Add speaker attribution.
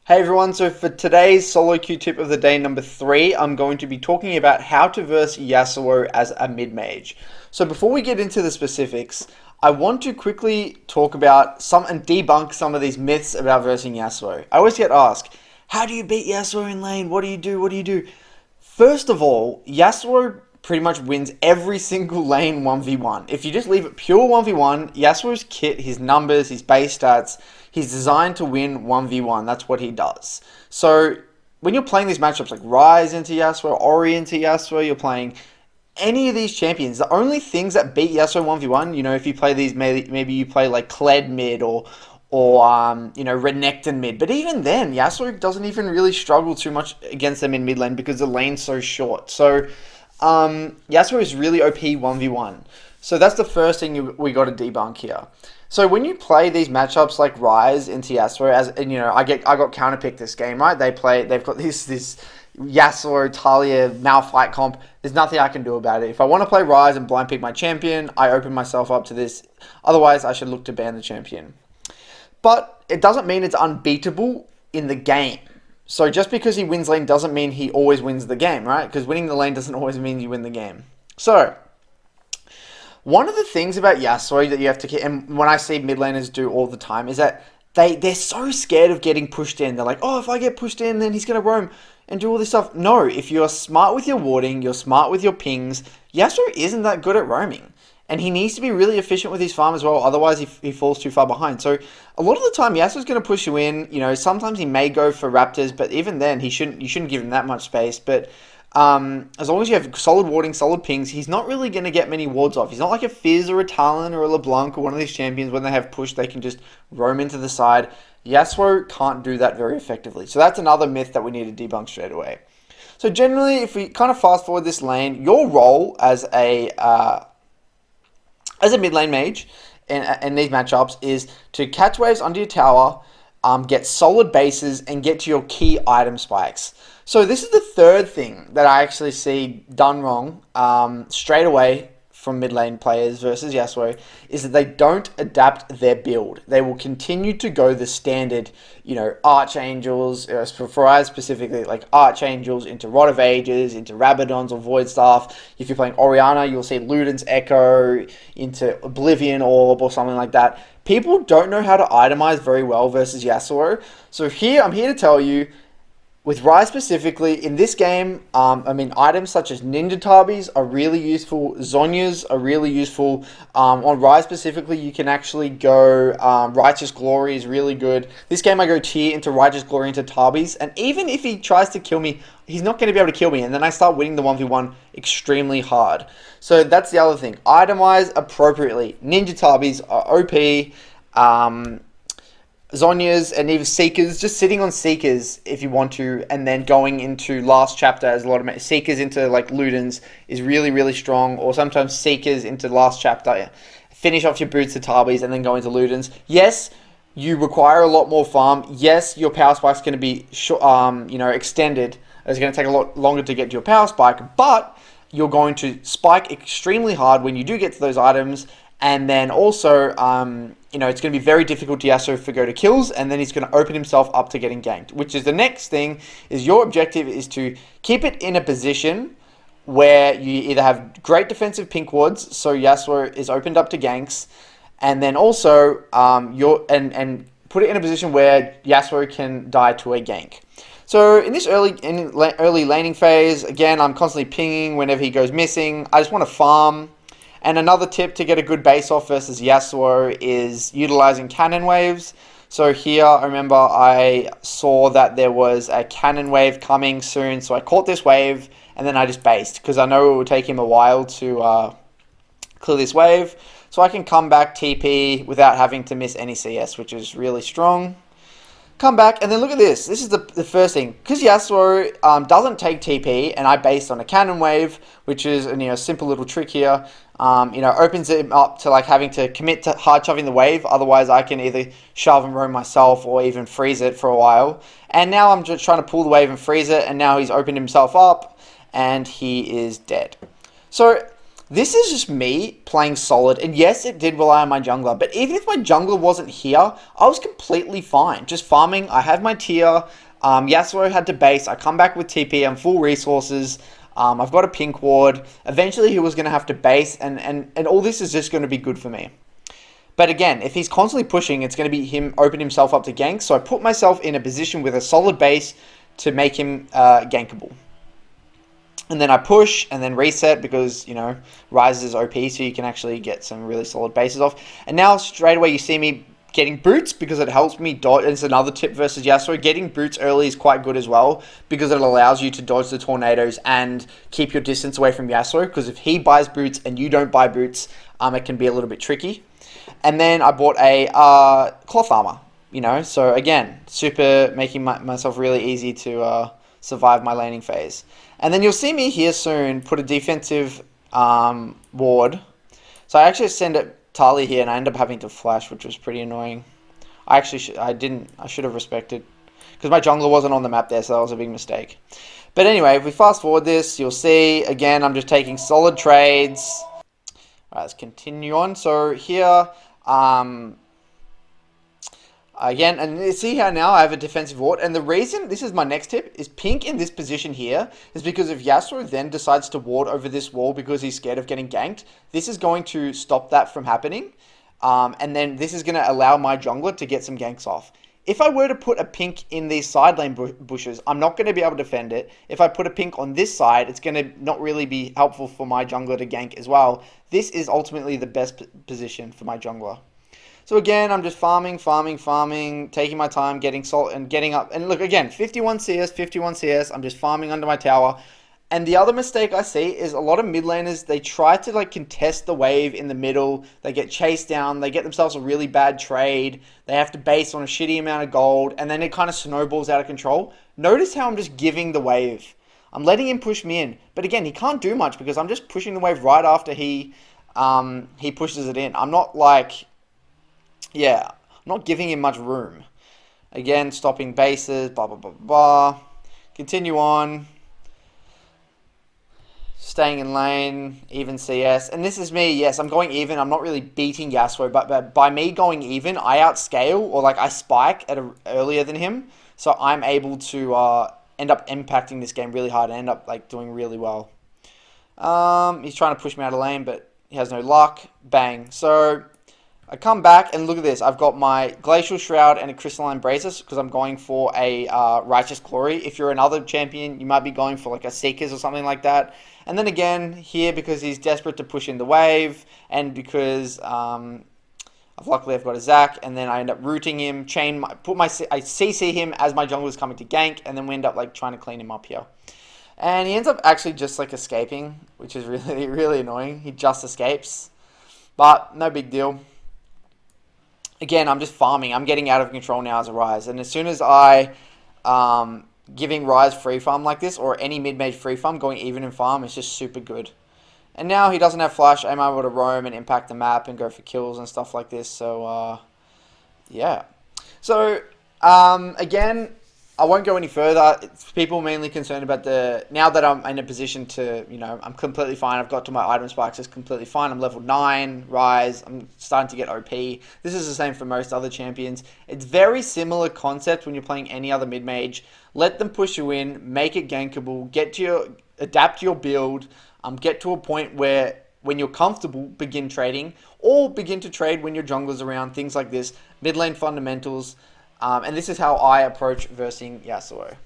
Speaker 1: Hey everyone, so for today's solo queue tip of the day number 3, I'm going to be talking about how to verse Yasuo as a mid-mage. So before we get into the specifics, I want to quickly talk about some and debunk some of these myths about versing Yasuo. I always get asked, how do you beat Yasuo in lane? What do you do? What do you do? First of all, Yasuo pretty much wins every single lane 1v1. If you just leave it pure 1v1, Yasuo's kit, his numbers, his base stats, he's designed to win 1v1. That's what he does. So when you're playing these matchups like Ryze into Yasuo, Ori into Yasuo, you're playing any of these champions, the only things that beat Yasuo 1v1, if you play these, maybe you play like Kled mid or Renekton mid. But even then, Yasuo doesn't even really struggle too much against them in mid lane because the lane's so short. So Yasuo is really OP 1v1. So that's the first thing we got to debunk here. So when you play these matchups like Ryze into Yasuo, I got counterpicked this game, right? They've got this Yasuo Talia Malphite comp. There's nothing I can do about it. If I want to play Ryze and blind pick my champion, I open myself up to this. Otherwise, I should look to ban the champion. But it doesn't mean it's unbeatable in the game. So just because he wins lane doesn't mean he always wins the game, right? Because winning the lane doesn't always mean you win the game. So one of the things about Yasuo that you have to keep, and when I see mid laners do all the time, is that they're so scared of getting pushed in. They're like, oh, if I get pushed in, then he's going to roam and do all this stuff. No, if you're smart with your warding, you're smart with your pings, Yasuo isn't that good at roaming. And he needs to be really efficient with his farm as well, otherwise he falls too far behind. So a lot of the time, Yasuo's going to push you in. Sometimes he may go for Raptors, but even then, you shouldn't give him that much space. But as long as you have solid warding, solid pings, he's not really going to get many wards off. He's not like a Fizz or a Talon or a LeBlanc or one of these champions. When they have push, they can just roam into the side. Yasuo can't do that very effectively. So that's another myth that we need to debunk straight away. So generally, if we kind of fast forward this lane, your role as a mid lane mage in these matchups is to catch waves under your tower, get solid bases, and get to your key item spikes. So this is the third thing that I actually see done wrong straight away from mid lane players versus Yasuo, is that they don't adapt their build. They will continue to go the standard, Archangels, for us specifically, like Archangels into Rod of Ages, into Rabadons or Void Staff. If you're playing Orianna, you'll see Luden's Echo into Oblivion Orb or something like that. People don't know how to itemize very well versus Yasuo. So here, I'm here to tell you, with Ryze specifically, in this game, items such as Ninja Tabis are really useful. Zhonya's are really useful. On Ryze specifically, you can actually go Righteous Glory is really good. This game, I go tier into Righteous Glory into Tabis, and even if he tries to kill me, he's not going to be able to kill me, and then I start winning the 1v1 extremely hard. So that's the other thing. Itemize appropriately. Ninja Tabis are OP. Zhonya's and even Seekers, just sitting on Seekers if you want to, and then going into last chapter as a lot of Seekers into like Luden's is really, really strong, or sometimes Seekers into last chapter. Finish off your boots to Tabis and then go into Luden's. Yes, you require a lot more farm. Yes, your power spike's going to be extended. It's going to take a lot longer to get to your power spike, but you're going to spike extremely hard when you do get to those items. And then also, it's going to be very difficult to Yasuo to go to kills, and then he's going to open himself up to getting ganked. Which is the next thing, is your objective is to keep it in a position where you either have great defensive pink wards, so Yasuo is opened up to ganks, and then also and put it in a position where Yasuo can die to a gank. So in this early laning phase, again, I'm constantly pinging whenever he goes missing. I just want to farm. And another tip to get a good base off versus Yasuo is utilizing cannon waves. So here, I remember I saw that there was a cannon wave coming soon, so I caught this wave, and then I just based, because I know it would take him a while to clear this wave. So I can come back TP without having to miss any CS, which is really strong. Come back, and then look at this. This is the first thing. Because Yasuo doesn't take TP, and I based on a cannon wave, which is a simple little trick here. Opens it up to like having to commit to hard shoving the wave. Otherwise, I can either shove and roam myself or even freeze it for a while. And now I'm just trying to pull the wave and freeze it, and now he's opened himself up, and he is dead. So This is just me playing solid, and yes, it did rely on my jungler, but even if my jungler wasn't here, I was completely fine. Just farming, I had my tier, Yasuo had to base, I come back with TP, I'm full resources, I've got a pink ward, eventually he was going to have to base, and all this is just going to be good for me. But again, if he's constantly pushing, it's going to be him open himself up to ganks, so I put myself in a position with a solid base to make him gankable. And then I push and then reset because, Rise is OP, so you can actually get some really solid bases off. And now straight away you see me getting boots because it helps me dodge. It's another tip versus Yasuo. Getting boots early is quite good as well because it allows you to dodge the tornadoes and keep your distance away from Yasuo. Because if he buys boots and you don't buy boots, it can be a little bit tricky. And then I bought a cloth armor, So again, super making myself really easy to survive my laning phase. And then you'll see me here soon put a defensive ward. So I actually send it Tali here, and I end up having to flash, which was pretty annoying. I should have respected, because my jungler wasn't on the map there, so that was a big mistake. But anyway, if we fast forward this, you'll see, again, I'm just taking solid trades. Alright, let's continue on. So here, again, and see how now I have a defensive ward. And the reason, this is my next tip, is pink in this position here is because if Yasuo then decides to ward over this wall because he's scared of getting ganked, this is going to stop that from happening. And then this is going to allow my jungler to get some ganks off. If I were to put a pink in these side lane bushes, I'm not going to be able to defend it. If I put a pink on this side, it's going to not really be helpful for my jungler to gank as well. This is ultimately the best position for my jungler. So again, I'm just farming, taking my time, getting salt and getting up. And look, again, 51 CS, I'm just farming under my tower. And the other mistake I see is a lot of mid laners, they try to contest the wave in the middle. They get chased down, they get themselves a really bad trade. They have to base on a shitty amount of gold, and then it kind of snowballs out of control. Notice how I'm just giving the wave. I'm letting him push me in. But again, he can't do much because I'm just pushing the wave right after he pushes it in. I'm not I'm not giving him much room. Again, stopping bases, blah, blah, blah, blah. Continue on. Staying in lane, even CS. And this is me, yes, I'm going even. I'm not really beating Yasuo, but by me going even, I outscale, or I spike earlier than him. So I'm able to end up impacting this game really hard and end up doing really well. He's trying to push me out of lane, but he has no luck. Bang. So I come back and look at this. I've got my Glacial Shroud and a Crystalline Braces because I'm going for a Righteous Glory. If you're another champion, you might be going for a Seekers or something like that. And then again, here, because he's desperate to push in the wave, and because luckily I've got a Zac, and then I end up rooting him, I CC him as my jungler's coming to gank, and then we end up trying to clean him up here. And he ends up actually just escaping, which is really, really annoying. He just escapes. But no big deal. Again, I'm just farming. I'm getting out of control now as a Rise. And as soon as I giving Rise free farm like this, or any mid-mage free farm, going even in farm, is just super good. And now he doesn't have flash. I'm able to roam and impact the map and go for kills and stuff like this. So, yeah. So, again, I won't go any further. It's people mainly concerned about now that I'm in a position to, I'm completely fine. I've got to my item spikes, it's completely fine. I'm level 9, Rise. I'm starting to get OP. This is the same for most other champions. It's very similar concept when you're playing any other mid-mage. Let them push you in, make it gankable, adapt your build, get to a point where when you're comfortable, begin trading, or begin to trade when your jungler's around, things like this, mid lane fundamentals. And this is how I approach versing Yasuo.